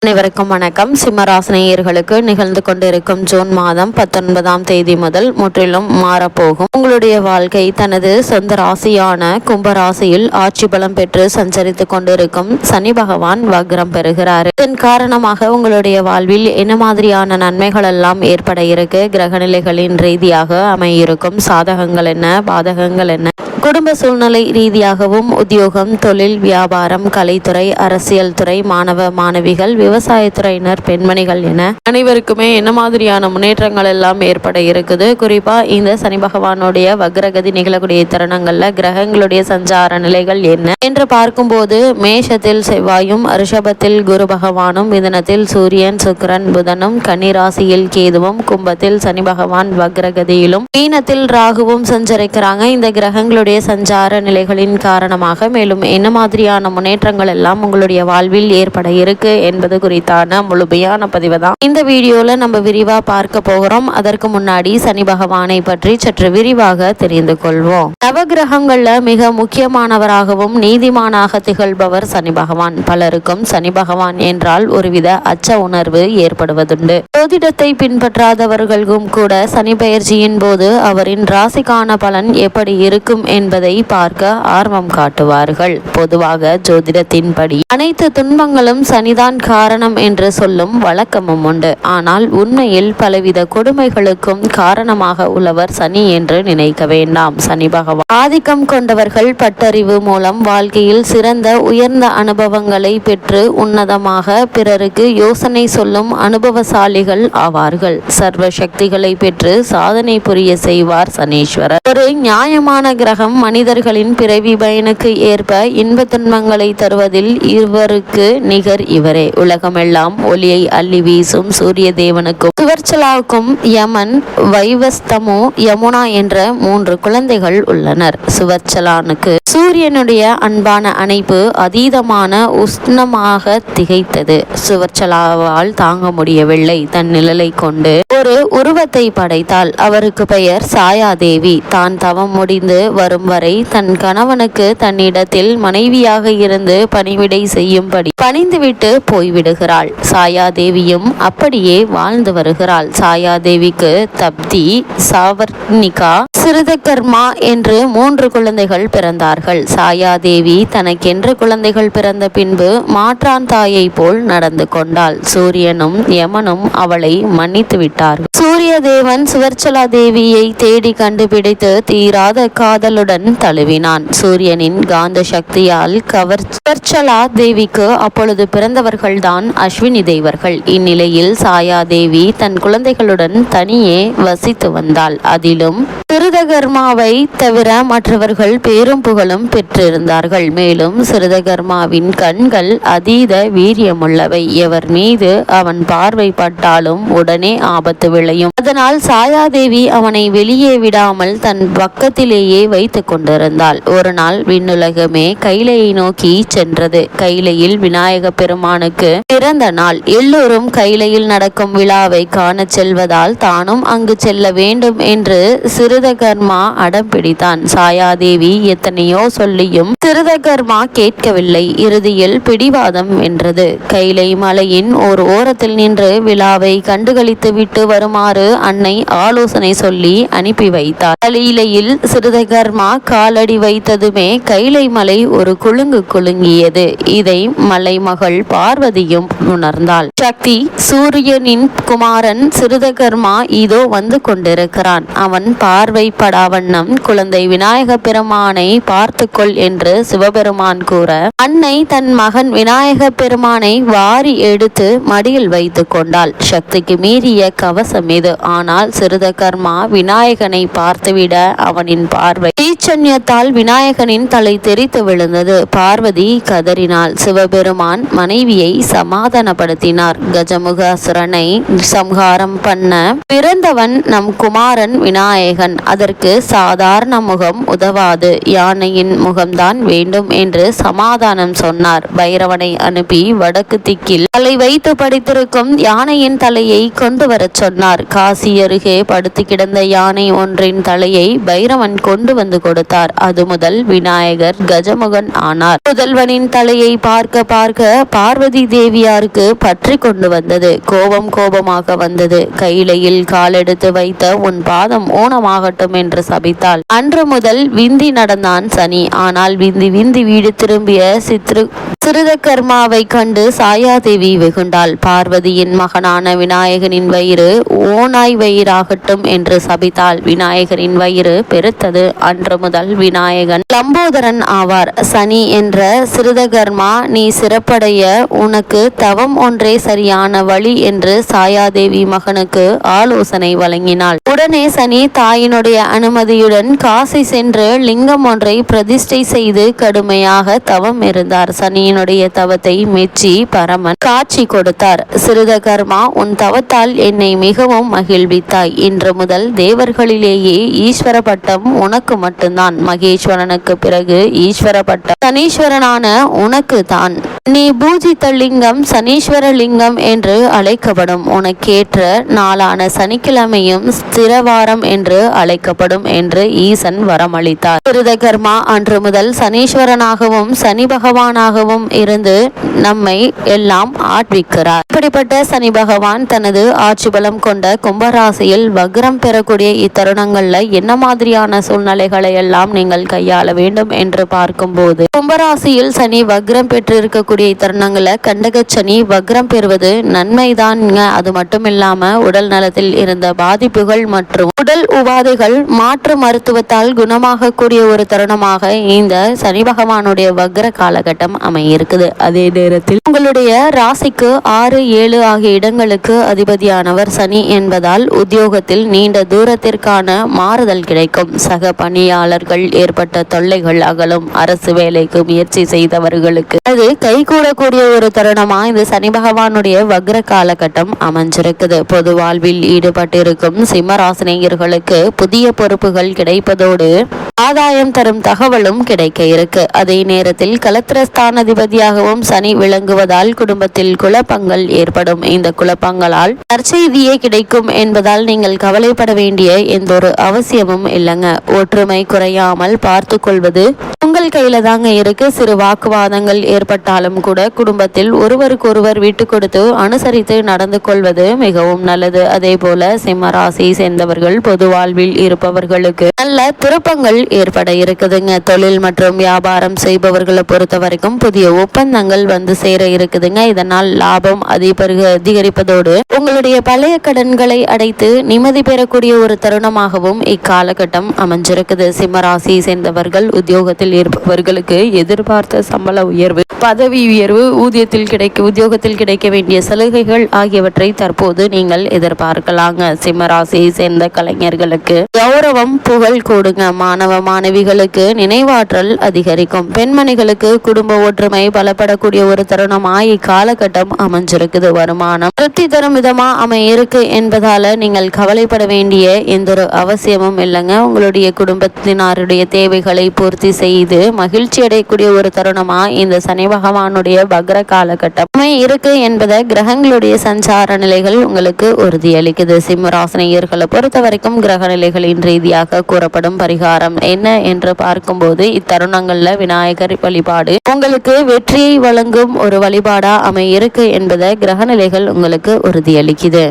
அனைவருக்கும் வணக்கம். சிம்மராசினியர்களுக்கு நிகழ்ந்து கொண்டிருக்கும் ஜூன் மாதம் 19ஆம் தேதி முதல் முற்றிலும் மாறப்போகும் உங்களுடைய வாழ்க்கை தனது சொந்த ராசியான கும்பராசியில் ஆட்சி பலம் பெற்று சஞ்சரித்துக் கொண்டிருக்கும் சனி பகவான் வக்ரம் பெறுகிறார். இதன் காரணமாக உங்களுடைய வாழ்வில் என்ன மாதிரியான நன்மைகள் எல்லாம் ஏற்பட இருக்கு, கிரகநிலைகளின் ரீதியாக அமையிருக்கும் சாதகங்கள் என்ன, பாதகங்கள் என்ன, குடும்ப சூழ்நிலை ரீதியாகவும் உத்தியோகம், தொழில், வியாபாரம், கலைத்துறை, அரசியல் துறை, மாணவ மாணவிகள், விவசாயத்துறையினர், பெண்மணிகள் என அனைவருக்குமே என்ன மாதிரியான முன்னேற்றங்கள் எல்லாம் ஏற்பட இருக்குது. குறிப்பா இந்த சனி பகவானுடைய வக்ரகதி நிகழக்கூடிய தருணங்கள்ல கிரகங்களுடைய சஞ்சார நிலைகள் என்ன என்று பார்க்கும்போது மேஷத்தில் செவ்வாயும், ரிஷபத்தில் குரு பகவானும், மிதுனத்தில் சூரியன், சுக்கிரன், புதனும், கன்னிராசியில் கேதுவும், கும்பத்தில் சனி பகவான் வக்ரகதியிலும், மீனத்தில் ராகுவும் சஞ்சரிக்கிறாங்க. இந்த கிரகங்களுடைய சஞ்சார நிலைகளின் காரணமாக மேலும் என்ன மாதிரியான முன்னேற்றங்கள் எல்லாம் உங்களுடைய வாழ்வில் ஏற்பட இருக்கு என்பது குறித்தான முழுமையான பதிவு தான் இந்த வீடியோல நம்ம விரிவா பார்க்க போகிறோம். அதற்கு முன்னாடி சனி பகவானை பற்றி சற்று விரிவாக தெரிந்து கொள்வோம். நவகிரகங்கள்ல மிக முக்கியமானவராகவும் நீதிமானாக திகழ்பவர் சனி பகவான். பலருக்கும் சனி பகவான் என்றால் ஒருவித அச்ச உணர்வு ஏற்படுவதுண்டு. ஜோதிடத்தை பின்பற்றாதவர்களுக்கும் கூட சனி பெயர்ச்சியின் போது அவரின் ராசிக்கான பலன் எப்படி இருக்கும் என்பதை பார்க்க ஆர்வம் காட்டுவார்கள். பொதுவாக ஜோதிடத்தின்படி அனைத்து துன்பங்களும் சனிதான் காரணம் என்று சொல்லும் வழக்கமும் உண்டு. ஆனால் உண்மையில் பலவித கொடுமைகளுக்கும் காரணமாக உள்ளவர் சனி என்று நினைக்க வேண்டாம். சனி பகவான் ஆதிக்கம் கொண்டவர்கள் பட்டறிவு மூலம் வாழ்க்கையில் சிறந்த உயர்ந்த அனுபவங்களை பெற்று உன்னதமாக பிறருக்கு யோசனை சொல்லும் அனுபவசாலிகள் ஆவார்கள். சர்வ சக்திகளை பெற்று சாதனை புரிய செய்வார் சனீஸ்வரர். ஒரு நியாயமான கிரகம் மனிதர்களின் பிறவி பயனுக்கு ஏற்ப இன்ப துன்பங்களை தருவதில் இவருக்கு நிகர் இவரே. உலகமெல்லாம் ஒளியை அள்ளி வீசும் சூரிய தேவனுக்கும் சுவர்ச்சலாவுக்கும் யமன், வைவஸ்தமு, யமுனா என்ற 3 குழந்தைகள் உள்ளனர். சுவர்ச்சலானுக்கு சூரியனுடைய அன்பான அணைப்பு அதீதமான உஷ்ணமாக திகைத்தது. சுவர்ச்சலாவால் தாங்க முடியவில்லை. தன் நிழலை கொண்டு ஒரு உருவத்தை படைத்தாள். அவருக்கு பெயர் சாயாதேவி. தான் தவம் முடிந்து வரும் வரை தன் கணவனுக்கு தன்னிடத்தில் மனைவியாக இருந்து பணிவிடை செய்யும்படி பணிந்துவிட்டு போய்விடுகிறாள். சாயாதேவியும் அப்படியே வாழ்ந்து வருகிறாள். சாயாதேவிக்கு தப்தி, சாவர்ணிகா, சிறுதகர்மா என்று 3 குழந்தைகள் பிறந்தார்கள். சாயாதேவி தனக்கென்று குழந்தைகள் பிறந்த பின்பு மாற்றான் தாயை போல் நடந்து கொண்டாள். சூரியனும் யமனும் அவளை மன்னித்து விட்டார்கள். சூரிய தேவன் சுவர்ச்சலா தேவியை தேடி கண்டுபிடித்து தீராத காதலுடன் தழுவினான். சூரியனின் காந்த சக்தியால் சுவர்ச்சலா தேவிக்கு அப்பொழுது பிறந்தவர்கள்தான் அஸ்வினி தேவர்கள். இந்நிலையில் சாயாதேவி தன் குழந்தைகளுடன் தனியே வசித்து வந்தாள். அதிலும் சிறுதகர்மாவை தவிர மற்றவர்கள் பேரும் புகழும் பெற்றிருந்தார்கள். மேலும் சிறுதகர்மாவின் கண்கள் அதீத வீரியமுள்ளவை. எவர் மீது அவன் பார்வை பட்டாலும் உடனே ஆபத்து விளையும். அதனால் சாயாதேவி அவனை வெளியே விடாமல் தன் பக்கத்திலேயே வைத்து கொண்டிருந்தாள். ஒரு நாள் விண்ணுலகமே கைலையை நோக்கி சென்றது. கைலையில் விநாயக பெருமானுக்கு பிறந்த நாள். எல்லோரும் கைலையில் நடக்கும் விழாவை காண செல்வதால் தானும் அங்கு செல்ல வேண்டும் என்று சிறுதகர்மா அடம் பிடித்தான். சாயாதேவி எத்தனையோ சொல்லியும் சிறுதகர்மா கேட்கவில்லை. இறுதியில் பிடிவாதம் வென்றது. கைலை மலையின் ஒரு ஓரத்தில் நின்று விழாவை கண்டுகளித்து விட்டு வருமாறு அன்னை ஆலோசனை சொல்லி அனுப்பி வைத்தார். கைலையில் சிறுதகர்மா காலடி வைத்ததுமே கைலை மலை ஒரு குலுங்கு குலுங்கியது. இதை மலைமகள் பார்வதியும் உணர்ந்தாள். சக்தி, சூரியனின் குமாரன் சிறுதகர்மா இதோ வந்து கொண்டிருக்கிறான். அவன் பார்வைப்படாவண்ணம் குழந்தை விநாயக பெருமானை பார்த்துக்கொள் என்று சிவபெருமான் கூற அன்னை தன் மகன் விநாயக பெருமானை வாரி எடுத்து மடியில் வைத்து கொண்டாள். சக்திக்கு மீறிய கவசம் இது. ஆனால் சிறுதகர்மா விநாயகனை பார்த்துவிட அவனின் பார்வை தீச்சன்யத்தால் விநாயகனின் தலை தெரித்து விழுந்தது. பார்வதி கதறினாள். சிவபெருமான் மனைவியை சமாதானப்படுத்தினார். கஜமுகாசுரனை சம்ஹாரம் பண்ண பிறந்தவன் நம் குமாரன் விநாயகன். அதற்கு சாதாரண முகம் உதவாது, யானையின் முகம்தான் வேண்டும் என்று சமாதானம் சொன்னார். பைரவனை அனுப்பி வடக்கு திக்கில் தலை வைத்து படித்திருக்கும் யானையின் தலையை கொண்டு வரச் சொன்னார். காசி அருகே படுத்து கிடந்த யானை ஒன்றின் தலையை பைரவன் கொண்டு வந்து கொடுத்தார். அது முதல் விநாயகர் கஜமுகன் ஆனார். முதல்வனின் தலையை பார்க்க பார்க்க பார்வதி தேவியாருக்கு பற்றி கொண்டு வந்தது. கோபமாக வந்தது. கையிலையில் காலெடுத்து வைத்த உன் பாதம் ஊனமாகட்டும் என்று சபித்தாள். அன்று முதல் விந்தி நடந்தான் சனி. ஆனால் விந்தி வீடு திரும்பிய சிறுதகர்மாவை கண்டு சாயாதேவி வெகுண்டாள். பார்வதியின் மகனான விநாயகனின் வயிறு ஓனாய் வயிறாகட்டும் என்று சபித்தாள். விநாயகரின் வயிறு பெருத்தது. அன்று முதல் விநாயகன் லம்போதரன் ஆவார். சனி என்ற சிறுதகர்மா, நீ சிறப்படைய உனக்கு தவம் ஒன்றே சரியான வழி என்று சாயாதேவி மகனுக்கு ஆலோசனை வழங்கினாள். உடனே சனி தாயினுடைய அனுமதியுடன் காசி சென்று லிங்கம் ஒன்றை பிரதிஷ்டை செய்து கடுமையாக தவம் இருந்தார். சனியினுடைய தவத்தை மெச்சி பரமன் காட்சி கொடுத்தார். சிறுதகர்மா, உன் தவத்தால் என்னை மிகவும் மகிழ்வித்தாய். இன்று முதல் தேவர்களிலேயே ஈஸ்வர பட்டம் உனக்கு மட்டும்தான். மகேஸ்வரனுக்கு பிறகு ஈஸ்வர பட்டம் சனீஸ்வரனான உனக்கு தான். நீ பூஜித்த லிங்கம் சனீஸ்வர லிங்கம் என்று அழைக்கப்படும். உனக்கேற்ற நாளான சனிக்கிழமையும் ஸ்திரவாரம் என்று அழைக்கப்படும் என்று ஈசன் வரமளித்தார். சிறுதகர்மா அன்று முதல் சனீஸ்வரனாகவும் சனி பகவானாகவும் இருந்து நம்மை எல்லாம் ஆட்விக்கிறார். இப்படிப்பட்ட சனி பகவான் தனது ஆட்சி பலம் கொண்ட கும்பராசியில் வக்ரம் பெறக்கூடிய இத்தருணங்கள்ல என்ன மாதிரியான சூழ்நிலைகளை எல்லாம் நீங்கள் கையாள வேண்டும் என்று பார்க்கும்போது, கும்பராசியில் சனி வக்ரம் பெற்றிருக்கக்கூடிய இத்தருணங்களை கண்டக சனி வக்ரம் பெறுவது நன்மைதான். அது மட்டும் இல்லாம உடல் நலத்தில் இருந்த பாதிப்புகள் மற்றும் உடல் உபாதைகள் மாற்று மருத்துவத்தால் குணமாக கூடிய ஒரு தருணமாக இந்த சனி பகவானுடைய வக்ர காலகட்டம் அமையிருக்குது. அதே நேரத்தில் உங்களுடைய ராசிக்கு 6, 7 ஆகிய இடங்களுக்கு அதிபதியானவர் சனி என்பதால் உத்தியோகத்தில் நீண்ட தூரத்திற்கான மாறுதல் கிடைக்கும். சக பணியாளர்கள் ஏற்பட்ட தொல்லைகள் அகலும். அரசு வேலைக்கு முயற்சி செய்தவர்களுக்கு அது கைகூடக்கூடிய ஒரு தருணமா இந்த சனி பகவானுடைய வக்ர காலகட்டம் அமைஞ்சிருக்குது. பொது வாழ்வில் ஈடுபட்டிருக்கும் சிம்மராசினியர்களுக்கு புதிய பொறுப்புகள் கிடைப்பதோடு ஆதாயம் தரும் தகவலும் கிடைக்க இருக்கு. அதே நேரத்தில் கலத்திரஸ்தானாதிபதியாகவும் சனி விளங்குவதால் குடும்பத்தில் குழப்பங்கள் ஏற்படும். இந்த குழப்பங்களால் நற்செய்தியே கிடைக்கும் என்பதால் நீங்கள் கவலைப்பட வேண்டிய எந்த ஒரு அவசியமும் இல்லைங்க. ஒற்றுமை குறையாமல் பார்த்து கொள்வது உங்கள் கையில தாங்க இருக்கு. சிறு வாக்குவாதங்கள் ஏற்பட்டாலும் கூட குடும்பத்தில் ஒருவருக்கொருவர் விட்டு கொடுத்து அனுசரித்து நடந்து கொள்வது மிகவும் நல்லது. அதே போல சிம்ம ராசி சேர்ந்தவர்கள் பொது வாழ்வில் இருப்பவர்களுக்கு நல்ல திருப்பங்கள் ஏற்பட இருக்குதுங்க. தொழில் மற்றும் வியாபாரம் செய்பவர்களை பொறுத்த வரைக்கும் புதிய ஒப்பந்தங்கள் வந்து சேர இருக்குதுங்க. இதனால் லாபம் அதிகரிப்பதோடு உங்களுடைய பழைய கடன்களை அடைத்து நிம்மதி பெறக்கூடிய ஒரு தருணமாகவும் இக்காலகட்டம் அமைஞ்சிருக்குது. சிம்ம ராசி சேர்ந்தவர்கள் உத்தியோகத்தில் இருப்பவர்களுக்கு எதிர்பார்த்த சம்பள உயர்வு, பதவி உயர்வு, உத்தியோகத்தில் கிடைக்க வேண்டிய சலுகைகள் ஆகியவற்றை தற்போது நீங்கள் எதிர்பார்க்கலாங்க. சிம்ம ராசியை சேர்ந்த கலைஞர்களுக்கு கௌரவம் புகழ் கூடுங்க. மாணவ மாணவிகளுக்கு நினைவாற்றல் அதிகரிக்கும். பெண்மணிகளுக்கு குடும்ப ஒற்றுமை பலப்படக்கூடிய ஒரு தருணமாய் இக்காலகட்டம் அமைஞ்சிருக்குது. வருமானம் திருப்தி தரும் விதமா இருக்கு என்பதால நீங்கள் கவலைப்பட வேண்டிய எந்த ஒரு அவசியமும் இல்லைங்க. உங்களுடைய குடும்பத்தினருடைய தேவைகளை பூர்த்தி செய்து மகிழ்ச்சி அடையக்கூடிய ஒரு தருணமா இந்த சனி பகவானுடைய வக்ர காலகட்டம் இருக்கு என்பதை கிரகங்களுடைய சஞ்சார நிலைகள் உங்களுக்கு உறுதியளிக்குது. சிம்மராசினியர்களை பொறுத்த வரைக்கும் கிரக நிலைகளின் ரீதியாக கூறப்படும் பரிகாரம் என்ன என்று பார்க்கும்போது இத்தருணங்கள்ல விநாயகர் வழிபாடு உங்களுக்கு வெற்றியை வழங்கும் ஒரு வழிபாடா இருக்கு என்பதை கிரக நிலைகள் உங்களுக்கு உறுதியளிக்குது.